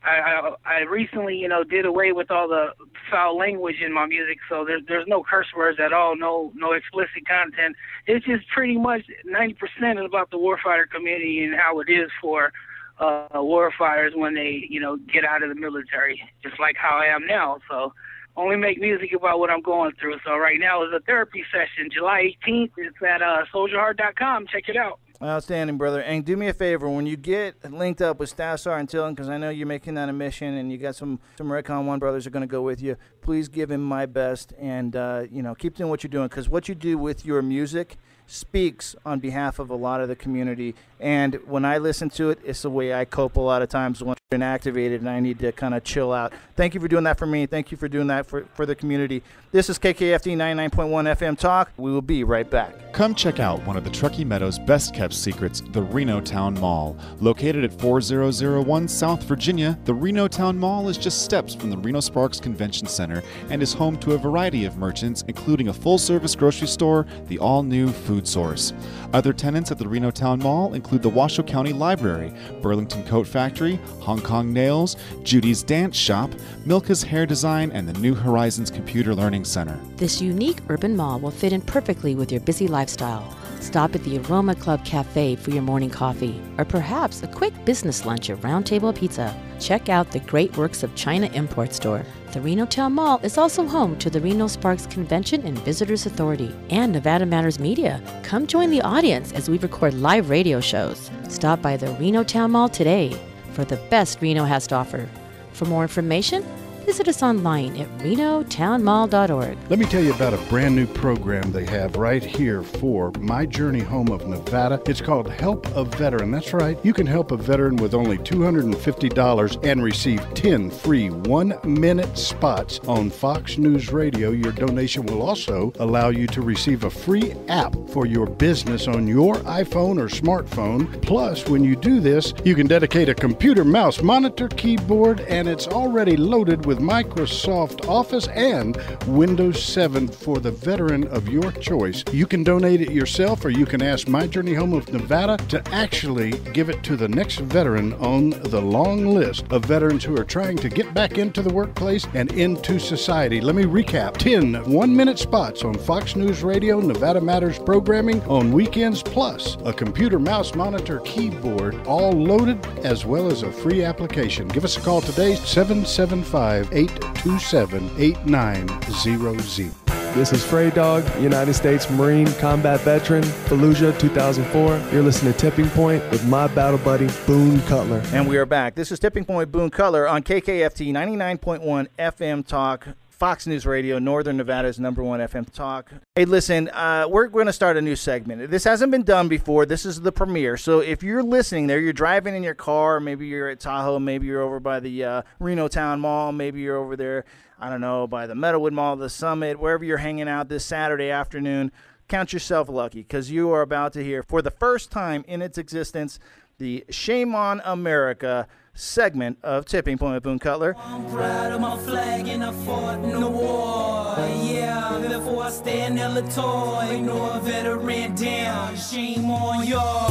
I recently, you know, did away with all the foul language in my music, so there's no curse words at all, no explicit content. It's just pretty much 90% about the warfighter community and how it is for warfighters when they, you know, get out of the military, just like how I am now. So only make music about what I'm going through. So right now is a therapy session, July 18th. It's at soldierheart.com. Check it out. Outstanding, brother. And do me a favor, when you get linked up with Staff Sergeant Tilton, because I know you're making that a mission, and you got some Recon One brothers are going to go with you, please give him my best, and you know, keep doing what you're doing, because what you do with your music speaks on behalf of a lot of the community. And when I listen to it, it's the way I cope a lot of times when I've been activated and I need to kind of chill out. Thank you for doing that for me. Thank you for doing that for the community. This is KKFT 99.1 FM Talk. We will be right back. Come check out one of the Truckee Meadows' best-kept secrets, the Reno Town Mall. Located at 4001 South Virginia, the Reno Town Mall is just steps from the Reno Sparks Convention Center and is home to a variety of merchants, including a full-service grocery store, the all-new Food Source. Other tenants at the Reno Town Mall include the Washoe County Library, Burlington Coat Factory, Hong Kong Nails, Judy's Dance Shop, Milka's Hair Design, and the New Horizons Computer Learning Center. This unique urban mall will fit in perfectly with your busy lifestyle. Stop at the Aroma Club Cafe for your morning coffee, or perhaps a quick business lunch at Round Table Pizza. Check out the great works of China Import Store. The Reno Town Mall is also home to the Reno Sparks Convention and Visitors Authority and Nevada Matters Media. Come join the audience as we record live radio shows. Stop by the Reno Town Mall today for the best Reno has to offer. For more information, visit us online at renotownmall.org. Let me tell you about a brand new program they have right here for My Journey Home of Nevada. It's called Help a Veteran. That's right. You can help a veteran with only $250 and receive 10 free 1-minute spots on Fox News Radio. Your donation will also allow you to receive a free app for your business on your iPhone or smartphone. Plus, when you do this, you can dedicate a computer, mouse, monitor, keyboard, and it's already loaded with Microsoft Office and Windows 7 for the veteran of your choice. You can donate it yourself, or you can ask My Journey Home of Nevada to actually give it to the next veteran on the long list of veterans who are trying to get back into the workplace and into society. Let me recap. 10 1-minute spots on Fox News Radio, Nevada Matters programming on weekends, plus a computer, mouse, monitor, keyboard, all loaded, as well as a free application. Give us a call today, 775-827-8900. This is Frey Dog, United States Marine combat veteran, Fallujah 2004. You're listening to Tipping Point with my battle buddy, Boone CUTLER. And we are back. This is Tipping Point with Boone CUTLER on KKFT 99.1 FM Talk, Fox News Radio, Northern Nevada's #1 FM Talk. Hey, listen, we're going to start a new segment. This hasn't been done before. This is the premiere. So if you're listening there, you're driving in your car, maybe you're at Tahoe, maybe you're over by the Reno Town Mall, maybe you're over there, I don't know, by the Meadowwood Mall, the Summit, wherever you're hanging out this Saturday afternoon, count yourself lucky, because you are about to hear, for the first time in its existence, the Shame on America segment of Tipping Point with Boone CUTLER. I'm proud of my flag and I fought in the war. Yeah, before I stand hella tall, ignore a veteran down. Shame on y'all.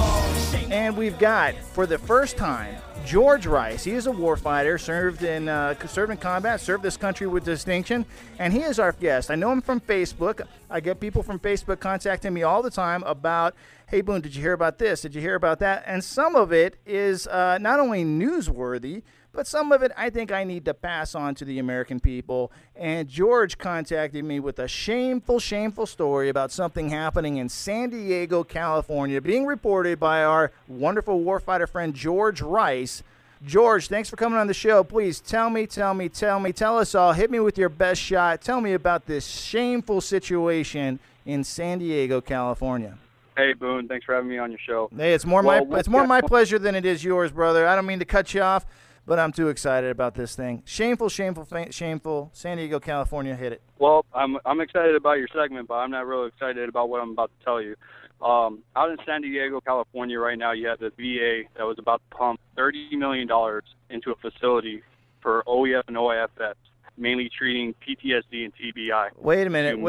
And we've got, for the first time, George Rice. He is a warfighter, served in combat, served this country with distinction, and he is our guest. I know him from Facebook. I get people from Facebook contacting me all the time about, hey, Boone, did you hear about this? Did you hear about that? And some of it is not only newsworthy, but some of it I think I need to pass on to the American people. And George contacted me with a shameful story about something happening in San Diego, California, being reported by our wonderful warfighter friend George Rice. George, thanks for coming on the show. Please tell us all. Hit me with your best shot. Tell me about this shameful situation in San Diego, California. Hey, Boone. Thanks for having me on your show. Hey, it's more my pleasure than it is yours, brother. I don't mean to cut you off, but I'm too excited about this thing. Shameful. San Diego, California, hit it. Well, I'm excited about your segment, but I'm not really excited about what I'm about to tell you. Out in San Diego, California right now, you have the VA that was about to pump $30 million into a facility for OEF and OIF vets, mainly treating PTSD and TBI. Wait a minute.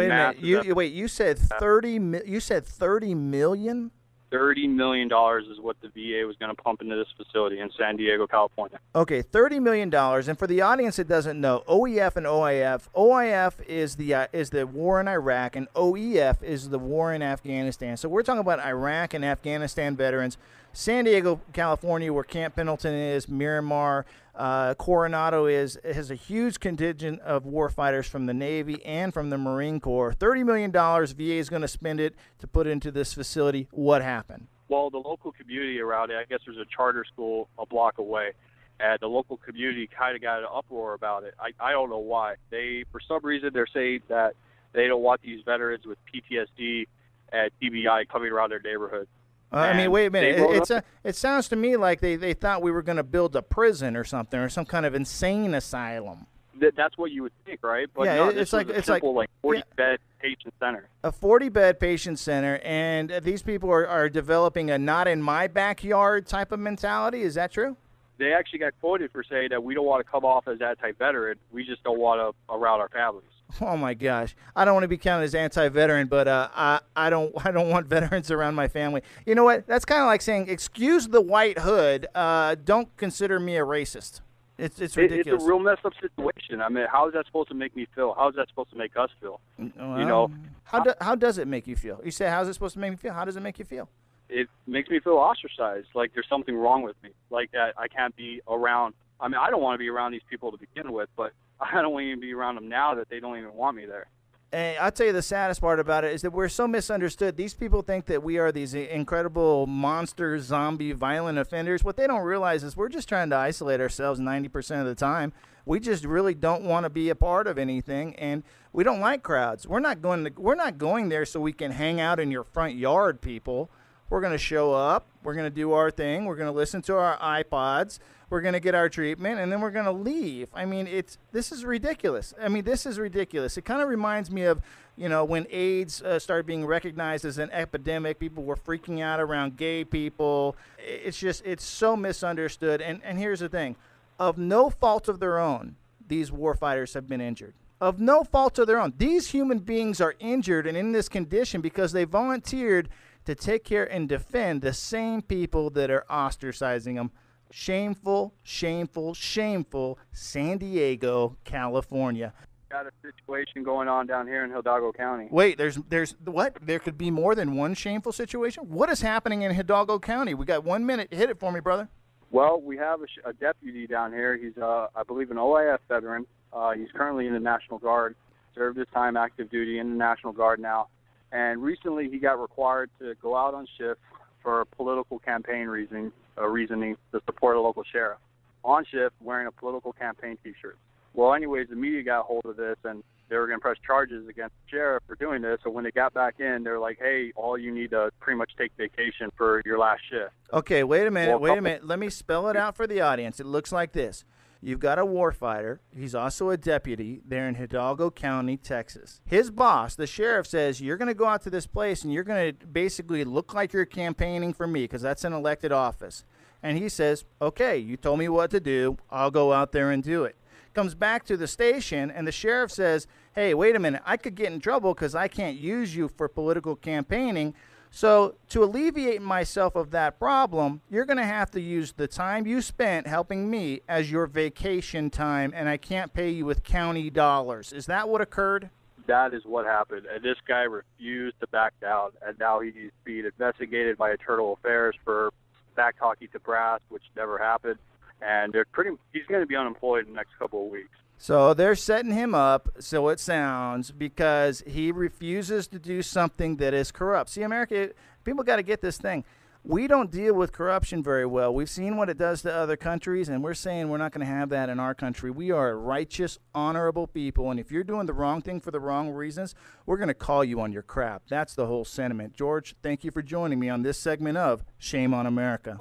You said 30 million? $30 million is what the VA was going to pump into this facility in San Diego, California. Okay, $30 million. And for the audience that doesn't know, OEF and OIF is the war in Iraq, and OEF is the war in Afghanistan. So we're talking about Iraq and Afghanistan veterans. San Diego, California, where Camp Pendleton is, Miramar, Coronado has a huge contingent of warfighters from the Navy and from the Marine Corps. $30 million, VA is going to spend it to put into this facility. What happened? Well, the local community around it, I guess there's a charter school a block away, and the local community kind of got an uproar about it. I don't know why. For some reason, they're saying that they don't want these veterans with PTSD and TBI coming around their neighborhood. I mean, wait a minute. It sounds to me like they thought we were going to build a prison or something, or some kind of insane asylum. That's what you would think, right? But yeah, no, it's like 40-bed patient center. A 40-bed patient center, and these people are developing a not in my backyard type of mentality. Is that true? They actually got quoted for saying that we don't want to come off as that type veteran. We just don't want to around our families. Oh my gosh! I don't want to be counted as anti-veteran, but I don't want veterans around my family. You know what? That's kind of like saying, "Excuse the white hood. Don't consider me a racist." It's ridiculous. It's a real messed up situation. I mean, how is that supposed to make me feel? How is that supposed to make us feel? Well, how does it make you feel? You say, "How's it supposed to make me feel?" How does it make you feel? It makes me feel ostracized. Like there's something wrong with me. Like that I can't be around. I mean, I don't want to be around these people to begin with, but I don't want to even be around them now that they don't even want me there. And I'll tell you the saddest part about it is that we're so misunderstood. These people think that we are these incredible monster, zombie, violent offenders. What they don't realize is we're just trying to isolate ourselves 90% of the time. We just really don't want to be a part of anything, and we don't like crowds. We're not going there so we can hang out in your front yard, people. We're going to show up. We're going to do our thing. We're going to listen to our iPods. We're going to get our treatment, and then we're going to leave. I mean, this is ridiculous. It kind of reminds me of, when AIDS started being recognized as an epidemic. People were freaking out around gay people. It's so misunderstood. And here's the thing. Of no fault of their own, these warfighters have been injured. Of no fault of their own. These human beings are injured and in this condition because they volunteered to take care and defend the same people that are ostracizing them. Shameful, shameful, shameful, San Diego, California. Got a situation going on down here in Hidalgo County. Wait, there's what? There could be more than one shameful situation? What is happening in Hidalgo County? We got 1 minute. Hit it for me, brother. Well, we have a deputy down here. He's, I believe, an OIF veteran. He's currently in the National Guard, served his time active duty in the National Guard now. And recently he got required to go out on shift for political campaign reasoning to support a local sheriff. On shift, wearing a political campaign T-shirt. Well, anyways, the media got hold of this, and they were going to press charges against the sheriff for doing this. So when they got back in, they're like, hey, all you need to pretty much take vacation for your last shift. Okay, wait a minute. Let me spell it out for the audience. It looks like this. You've got a warfighter. He's also a deputy there in Hidalgo County, Texas. His boss, the sheriff, says, you're going to go out to this place and you're going to basically look like you're campaigning for me because that's an elected office. And he says, okay, you told me what to do. I'll go out there and do it. Comes back to the station, and the sheriff says, hey, wait a minute. I could get in trouble because I can't use you for political campaigning. So to alleviate myself of that problem, you're going to have to use the time you spent helping me as your vacation time, and I can't pay you with county dollars. Is that what occurred? That is what happened, and this guy refused to back down, and now he's being investigated by Internal Affairs for back talking to brass, which never happened, and he's going to be unemployed in the next couple of weeks. So they're setting him up, so it sounds, because he refuses to do something that is corrupt. See, America, people got to get this thing. we don't deal with corruption very well. We've seen what it does to other countries, and we're saying we're not going to have that in our country. We are righteous, honorable people, and if you're doing the wrong thing for the wrong reasons, we're going to call you on your crap. That's the whole sentiment. George, thank you for joining me on this segment of Shame on America.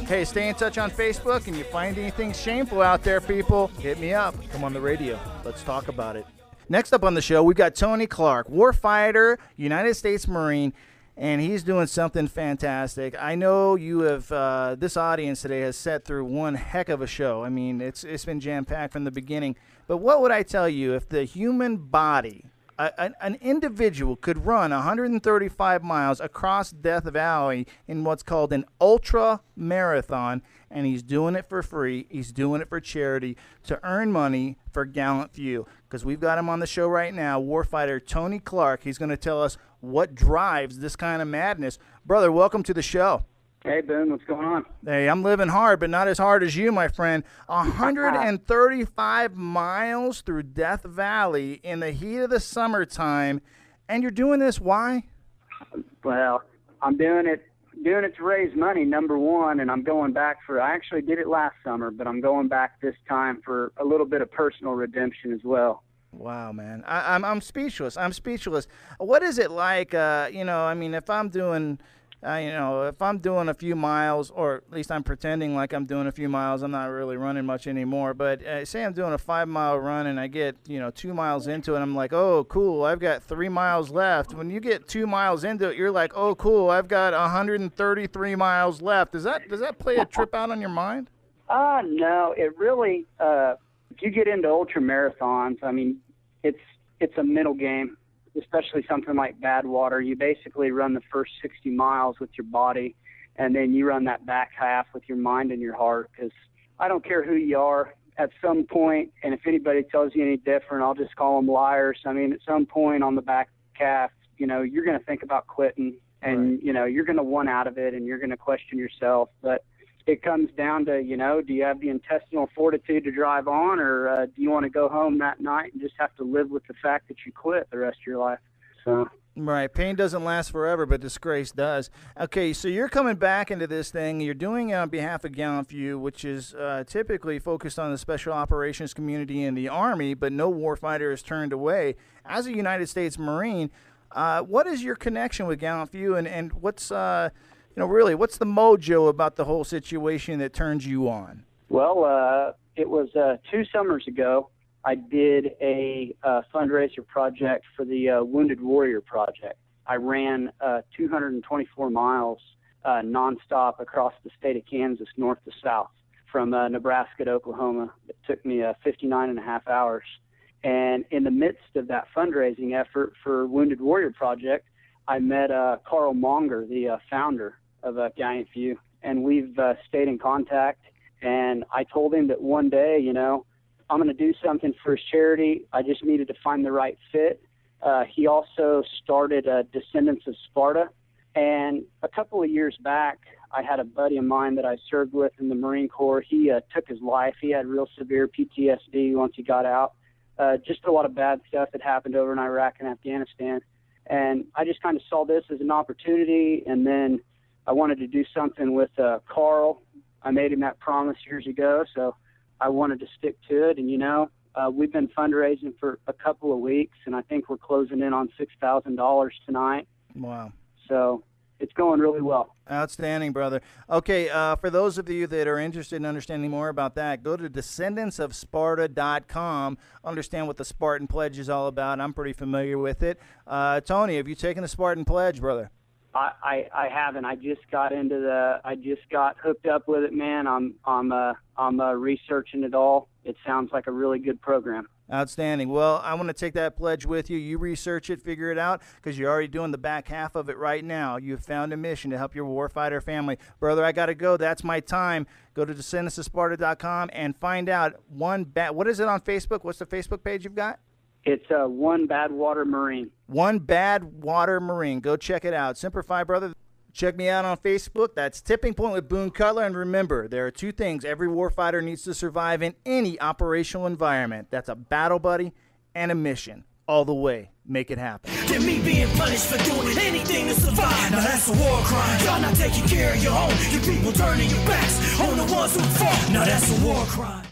Hey, stay in touch on Facebook, and you find anything shameful out there, people, hit me up. Come on the radio. Let's talk about it. Next up on the show, we've got Tony Clark, Warfighter, United States Marine, and he's doing something fantastic. I know you have, this audience today has sat through one heck of a show. I mean, it's been jam-packed from the beginning. But what would I tell you if the human body, an individual could run 135 miles across Death Valley in what's called an ultramarathon, and he's doing it for free, he's doing it for charity, to earn money for Gallant Few. Because we've got him on the show right now, Warfighter Tony Clark. He's going to tell us what drives this kind of madness. Brother, welcome to the show. Hey, Boone, what's going on? Hey, I'm living hard, but not as hard as you, my friend. 135 miles through Death Valley in the heat of the summertime, and you're doing this, why? Well, I'm doing it to raise money, number one, and I'm going back I actually did it last summer, but I'm going back this time for a little bit of personal redemption as well. Wow, man. I'm speechless. I'm speechless. What is it like, if I'm doing... if I'm doing a few miles, or at least I'm pretending like I'm doing a few miles, I'm not really running much anymore, but say I'm doing a 5-mile run and I get, 2 miles into it, I'm like, oh, cool, I've got 3 miles left. When you get 2 miles into it, you're like, oh, cool, I've got 133 miles left. Does that play a trip out on your mind? No, it really, if you get into ultramarathons, I mean, it's a middle game. Especially something like Badwater, you basically run the first 60 miles with your body, and then you run that back half with your mind and your heart, because I don't care who you are, at some point, and if anybody tells you any different, I'll just call them liars. I mean, at some point on the back half, you're going to think about quitting, and, right. You're going to want out of it, and you're going to question yourself, but it comes down to, do you have the intestinal fortitude to drive on, or do you want to go home that night and just have to live with the fact that you quit the rest of your life? So. Right. Pain doesn't last forever, but disgrace does. Okay, so you're coming back into this thing. You're doing it on behalf of Gallant Few, which is typically focused on the special operations community in the Army, but no warfighter is turned away. As a United States Marine, what is your connection with Gallant Few, and what's really, what's the mojo about the whole situation that turns you on? Well, it was 2 summers ago. I did a fundraiser project for the Wounded Warrior Project. I ran 224 miles nonstop across the state of Kansas, north to south, from Nebraska to Oklahoma. It took me 59 and a half hours. And in the midst of that fundraising effort for Wounded Warrior Project, I met Carl Monger, the founder of Gallant Few, and we've stayed in contact. And I told him that one day, I'm going to do something for his charity. I just needed to find the right fit. He also started Descendants of Sparta. And a couple of years back, I had a buddy of mine that I served with in the Marine Corps. He took his life. He had real severe PTSD once he got out. Just a lot of bad stuff that happened over in Iraq and Afghanistan. And I just kind of saw this as an opportunity, and then I wanted to do something with Carl. I made him that promise years ago, so I wanted to stick to it. And, we've been fundraising for a couple of weeks, and I think we're closing in on $6,000 tonight. Wow. So it's going really well. Outstanding, brother. Okay, for those of you that are interested in understanding more about that, go to descendantsofsparta.com. Understand what the Spartan Pledge is all about. I'm pretty familiar with it. Tony, have you taken the Spartan Pledge, brother? I haven't. I just got hooked up with it, man. I'm researching it all. It sounds like a really good program. Outstanding. Well, I want to take that pledge with you. You research it, figure it out, because you're already doing the back half of it right now. You've found a mission to help your warfighter family. Brother, I got to go. That's my time. Go to descendantsofsparta.com and find out what is it on Facebook? What's the Facebook page you've got? It's One Bad Water Marine. One Bad Water Marine. Go check it out. Semper Fi, brother. Check me out on Facebook. That's Tipping Point with Boone Cutler. And remember, there are 2 things every warfighter needs to survive in any operational environment. That's a battle buddy and a mission. all the way. Make it happen. Get me being punished for doing anything to survive. Now that's a war crime. Y'all not taking care of your own. Your people turning your backs on the ones who fought. Now that's a war crime.